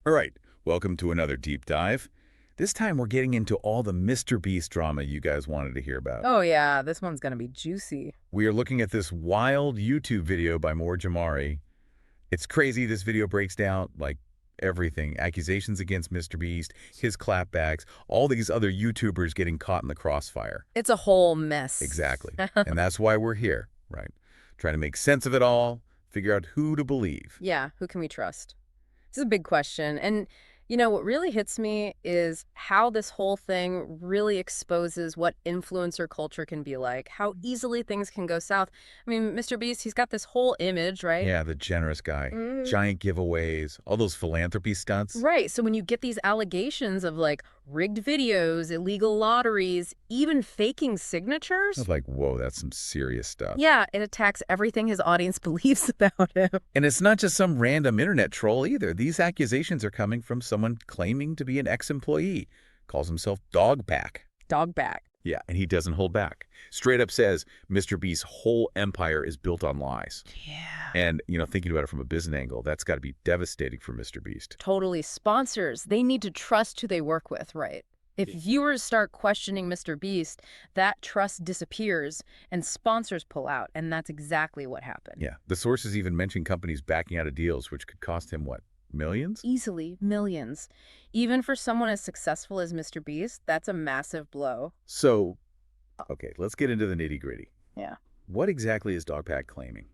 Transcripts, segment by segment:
All right, welcome to another deep dive. This time we're getting into all the MrBeast drama you guys wanted to hear about. Oh yeah, this one's gonna be juicy. We are looking at this wild YouTube video by More Jamari. It's crazy. This video breaks down, like, everything. Accusations against MrBeast, his clapbacks, all these other YouTubers getting caught in the crossfire. It's a whole mess. Exactly. And that's why we're here, right? Trying to make sense of it all, figure out who to believe. Yeah, who can we trust? This is a big question. And, what really hits me is how this whole thing really exposes what influencer culture can be like, how easily things can go south. I mean, MrBeast, he's got this whole image, right? Yeah, the generous guy. Giant giveaways, all those philanthropy stunts. Right. So when you get these allegations of like rigged videos, illegal lotteries, even faking signatures. I was like, whoa, that's some serious stuff. Yeah, it attacks everything his audience believes about him. And it's not just some random internet troll either. These accusations are coming from someone claiming to be an ex-employee. Calls himself Dogpack. Dogback. Yeah, and he doesn't hold back. Straight up says MrBeast's whole empire is built on lies. Yeah. And, thinking about it from a business angle, that's got to be devastating for MrBeast. Totally. Sponsors, they need to trust who they work with, right? If viewers start questioning MrBeast, that trust disappears and sponsors pull out. And that's exactly what happened. Yeah, the sources even mention companies backing out of deals, which could cost him, what, millions? Easily millions. Even for someone as successful as MrBeast, that's a massive blow. So, okay, let's get into the nitty-gritty. Yeah. What exactly is Dogpack claiming?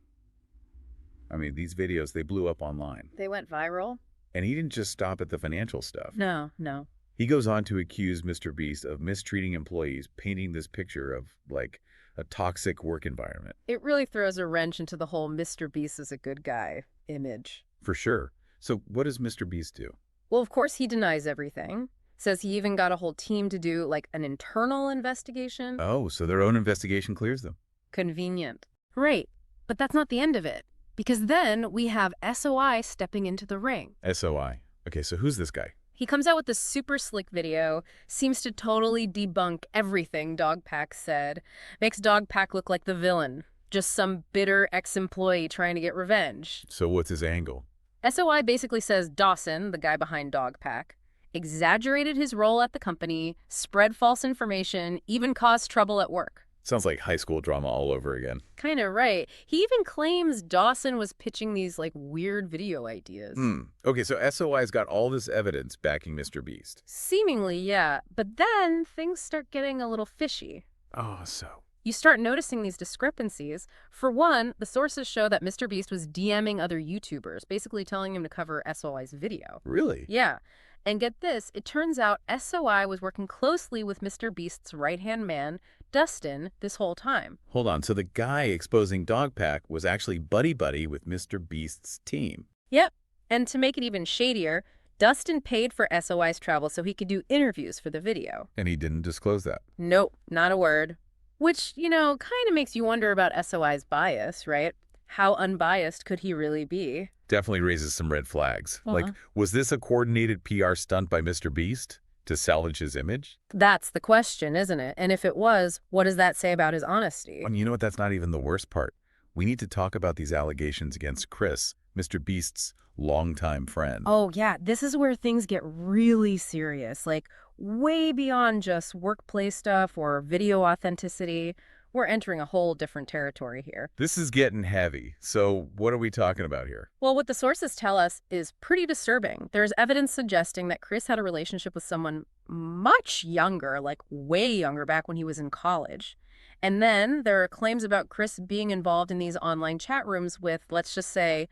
I mean, these videos, they blew up online. They went viral? And he didn't just stop at the financial stuff. No, no. He goes on to accuse MrBeast of mistreating employees, painting this picture of, like, a toxic work environment. It really throws a wrench into the whole MrBeast is a good guy image. For sure. So what does MrBeast do? Well, of course, he denies everything. Says he even got a whole team to do, like, an internal investigation. Oh, so their own investigation clears them. Convenient. Right. But that's not the end of it. Because then we have SOI stepping into the ring. SOI. Okay, so who's this guy? He comes out with this super slick video, seems to totally debunk everything Dogpack said, makes Dogpack look like the villain, just some bitter ex-employee trying to get revenge. So what's his angle? SOI basically says Dawson, the guy behind Dogpack, exaggerated his role at the company, spread false information, even caused trouble at work. Sounds like high school drama all over again. Kind of right. He even claims Dawson was pitching these, like, weird video ideas. Okay, so SOI's got all this evidence backing MrBeast. Seemingly, yeah. But then things start getting a little fishy. Oh, so. You start noticing these discrepancies. For one, the sources show that MrBeast was DMing other YouTubers, basically telling him to cover SOI's video. Really? Yeah. And get this, it turns out SOI was working closely with MrBeast's right-hand man, Dustin, this whole time. Hold on, so the guy exposing Dogpack was actually buddy-buddy with MrBeast's team. Yep. And to make it even shadier, Dustin paid for SOI's travel so he could do interviews for the video. And he didn't disclose that. Nope, not a word. Which, kind of makes you wonder about SOI's bias, right? How unbiased could he really be? Definitely raises some red flags. Like, was this a coordinated PR stunt by MrBeast to salvage his image? That's the question, isn't it? And if it was, what does that say about his honesty? And you know what? That's not even the worst part. We need to talk about these allegations against Chris, MrBeast's longtime friend. Oh, yeah. This is where things get really serious, like way beyond just workplace stuff or video authenticity. We're entering a whole different territory here. This is getting heavy. So what are we talking about here? Well, what the sources tell us is pretty disturbing. There's evidence suggesting that Chris had a relationship with someone much younger, like way younger, back when he was in college. And then there are claims about Chris being involved in these online chat rooms with, let's just say,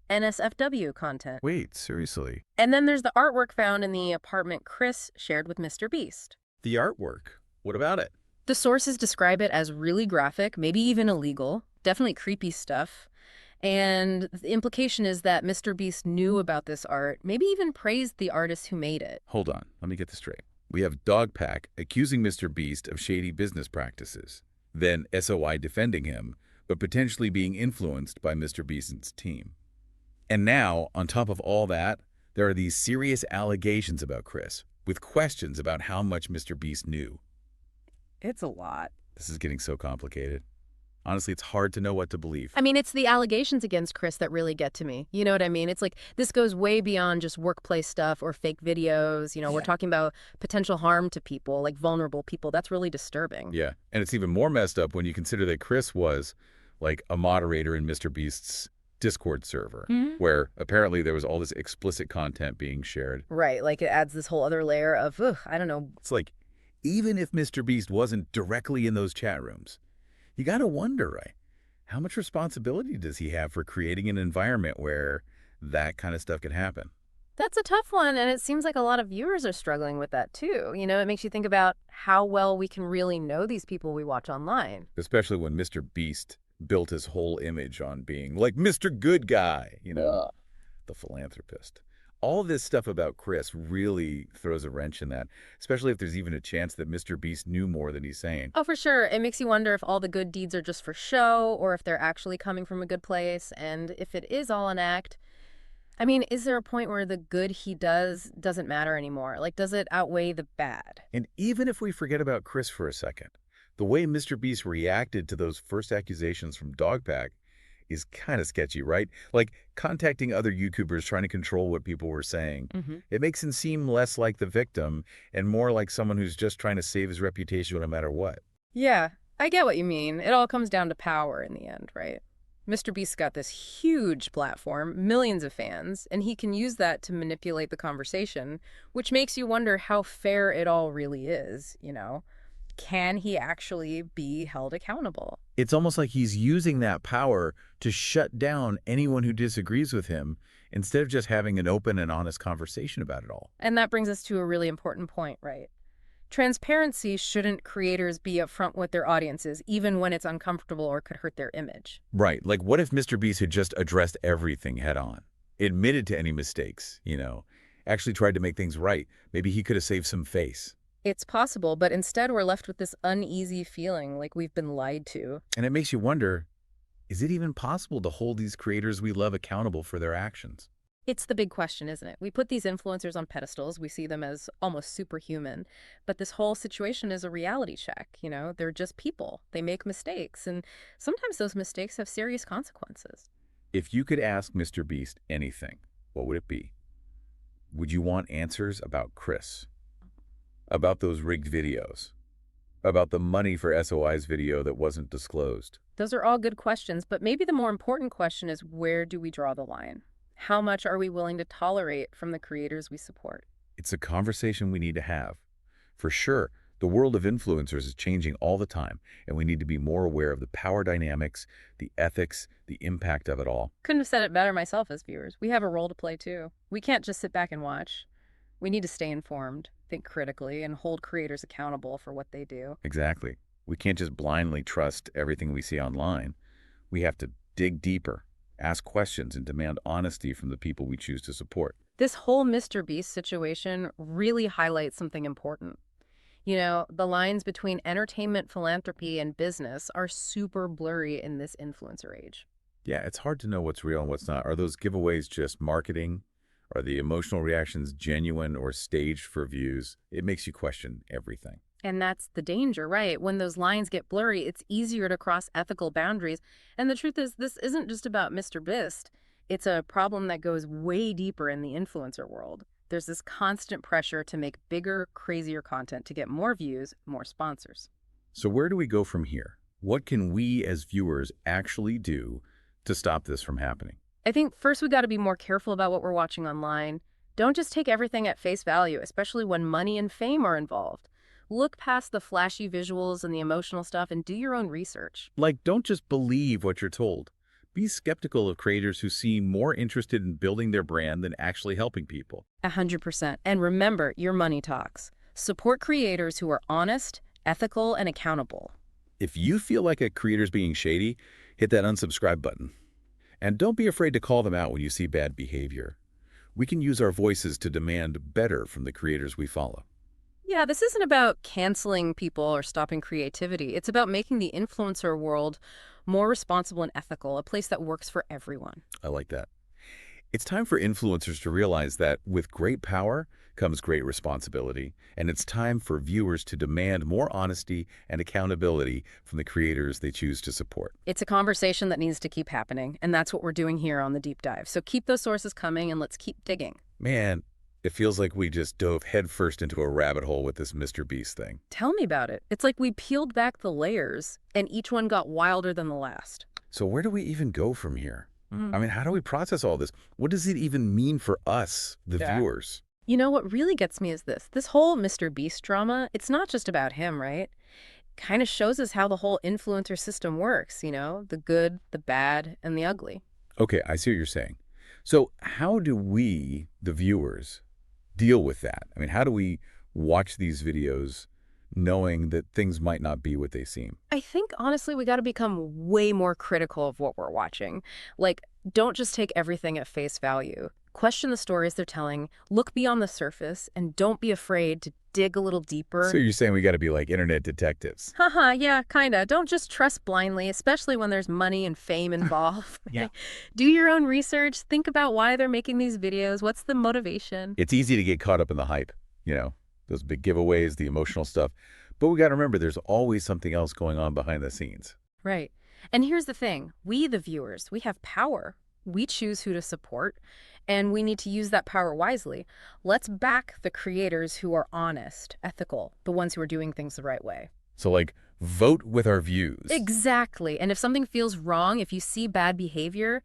NSFW content. Wait, seriously? And then there's the artwork found in the apartment Chris shared with MrBeast. The artwork? What about it? The sources describe it as really graphic, maybe even illegal, definitely creepy stuff. And the implication is that MrBeast knew about this art, maybe even praised the artist who made it. Hold on, let me get this straight. We have Dogpack accusing MrBeast of shady business practices, then SOI defending him, but potentially being influenced by MrBeast's team. And now, on top of all that, there are these serious allegations about Chris, with questions about how much MrBeast knew. It's a lot. This is getting so complicated. Honestly, it's hard to know what to believe. I mean, it's the allegations against Chris that really get to me. You know what I mean? It's like this goes way beyond just workplace stuff or fake videos. We're talking about potential harm to people, like vulnerable people. That's really disturbing. Yeah, and it's even more messed up when you consider that Chris was, like, a moderator in MrBeast's Discord server, where apparently there was all this explicit content being shared. Right, like it adds this whole other layer of, ugh, I don't know. It's like, even if MrBeast wasn't directly in those chat rooms, you gotta wonder, right? How much responsibility does he have for creating an environment where that kind of stuff can happen? That's a tough one, and it seems like a lot of viewers are struggling with that too. It makes you think about how well we can really know these people we watch online. Especially when MrBeast built his whole image on being like Mr. Good Guy, Ugh. the philanthropist. All this stuff about Chris really throws a wrench in that, especially if there's even a chance that MrBeast knew more than he's saying. Oh, for sure. It makes you wonder if all the good deeds are just for show or if they're actually coming from a good place. And if it is all an act, I mean, is there a point where the good he does doesn't matter anymore? Like, does it outweigh the bad? And even if we forget about Chris for a second, the way MrBeast reacted to those first accusations from Dogpack is kind of sketchy, right? Like contacting other YouTubers trying to control what people were saying. It makes him seem less like the victim and more like someone who's just trying to save his reputation no matter what. Yeah, I get what you mean. It all comes down to power in the end, right? MrBeast's got this huge platform, millions of fans, and he can use that to manipulate the conversation, which makes you wonder how fair it all really is. Can he actually be held accountable? It's almost like he's using that power to shut down anyone who disagrees with him instead of just having an open and honest conversation about it all. And that brings us to a really important point, right? Transparency shouldn't creators be upfront with their audiences, even when it's uncomfortable or could hurt their image. Right. Like what if MrBeast had just addressed everything head on, admitted to any mistakes, actually tried to make things right? Maybe he could have saved some face. It's possible, but instead we're left with this uneasy feeling like we've been lied to. And it makes you wonder, is it even possible to hold these creators we love accountable for their actions? It's the big question, isn't it? We put these influencers on pedestals. We see them as almost superhuman. But this whole situation is a reality check. They're just people. They make mistakes. And sometimes those mistakes have serious consequences. If you could ask MrBeast anything, what would it be? Would you want answers about Chris? About those rigged videos? About the money for SOI's video that wasn't disclosed? Those are all good questions, but maybe the more important question is, where do we draw the line? How much are we willing to tolerate from the creators we support? It's a conversation we need to have. For sure, the world of influencers is changing all the time, and we need to be more aware of the power dynamics, the ethics, the impact of it all. Couldn't have said it better myself as viewers. We have a role to play too. We can't just sit back and watch. We need to stay informed, think critically, and hold creators accountable for what they do. Exactly. We can't just blindly trust everything we see online. We have to dig deeper, ask questions, and demand honesty from the people we choose to support. This whole MrBeast situation really highlights something important. The lines between entertainment, philanthropy, and business are super blurry in this influencer age. Yeah, it's hard to know what's real and what's not. Are those giveaways just marketing? Are the emotional reactions genuine or staged for views? It makes you question everything. And that's the danger, right? When those lines get blurry, it's easier to cross ethical boundaries. And the truth is, this isn't just about MrBeast. It's a problem that goes way deeper in the influencer world. There's this constant pressure to make bigger, crazier content to get more views, more sponsors. So where do we go from here? What can we as viewers actually do to stop this from happening? I think first we got to be more careful about what we're watching online. Don't just take everything at face value, especially when money and fame are involved. Look past the flashy visuals and the emotional stuff and do your own research. Like, don't just believe what you're told. Be skeptical of creators who seem more interested in building their brand than actually helping people. 100%. And remember, your money talks. Support creators who are honest, ethical, and accountable. If you feel like a creator's being shady, hit that unsubscribe button. And don't be afraid to call them out when you see bad behavior. We can use our voices to demand better from the creators we follow. Yeah, this isn't about canceling people or stopping creativity. It's about making the influencer world more responsible and ethical, a place that works for everyone. I like that. It's time for influencers to realize that with great power comes great responsibility, and it's time for viewers to demand more honesty and accountability from the creators they choose to support. It's a conversation that needs to keep happening, and that's what we're doing here on the Deep Dive. So keep those sources coming and let's keep digging. Man, it feels like we just dove headfirst into a rabbit hole with this Mr. Beast thing. Tell me about it. It's like we peeled back the layers, and each one got wilder than the last. So where do we even go from here? Mm. I mean, how do we process all this? What does it even mean for us, the viewers? You know, what really gets me is this whole Mr. Beast drama, it's not just about him, right? Kind of shows us how the whole influencer system works, you know, the good, the bad, and the ugly. Okay, I see what you're saying. So how do we, the viewers, deal with that? I mean, how do we watch these videos knowing that things might not be what they seem? I think, honestly, we got to become way more critical of what we're watching. Like, don't just take everything at face value. Question the stories they're telling, look beyond the surface, and don't be afraid to dig a little deeper. So you're saying we got to be like internet detectives? Haha, yeah, kinda. Don't just trust blindly, especially when there's money and fame involved. Yeah. Do your own research. Think about why they're making these videos. What's the motivation? It's easy to get caught up in the hype, you know, those big giveaways, the emotional stuff. But we got to remember there's always something else going on behind the scenes. Right. And here's the thing. We, the viewers, we have power. We choose who to support, and we need to use that power wisely. Let's back the creators who are honest, ethical, the ones who are doing things the right way. So like, vote with our views. Exactly. And if something feels wrong, if you see bad behavior,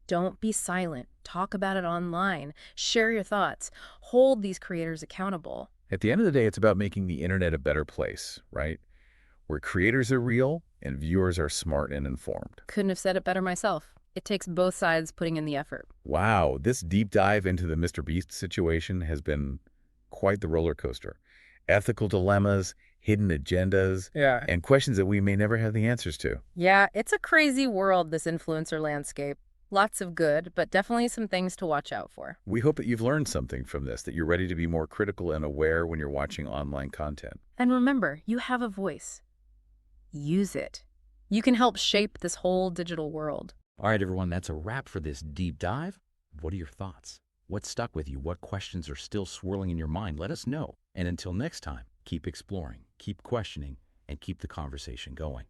don't be silent. Talk about it online. Share your thoughts. Hold these creators accountable. At the end of the day, it's about making the internet a better place, right? Where creators are real and viewers are smart and informed. Couldn't have said it better myself. It takes both sides putting in the effort. Wow, this deep dive into the Mr. Beast situation has been quite the roller coaster. Ethical dilemmas, hidden agendas, and questions that we may never have the answers to. Yeah, it's a crazy world, this influencer landscape. Lots of good, but definitely some things to watch out for. We hope that you've learned something from this, that you're ready to be more critical and aware when you're watching online content. And remember, you have a voice. Use it. You can help shape this whole digital world. All right, everyone, that's a wrap for this deep dive. What are your thoughts? What stuck with you? What questions are still swirling in your mind? Let us know. And until next time, keep exploring, keep questioning, and keep the conversation going.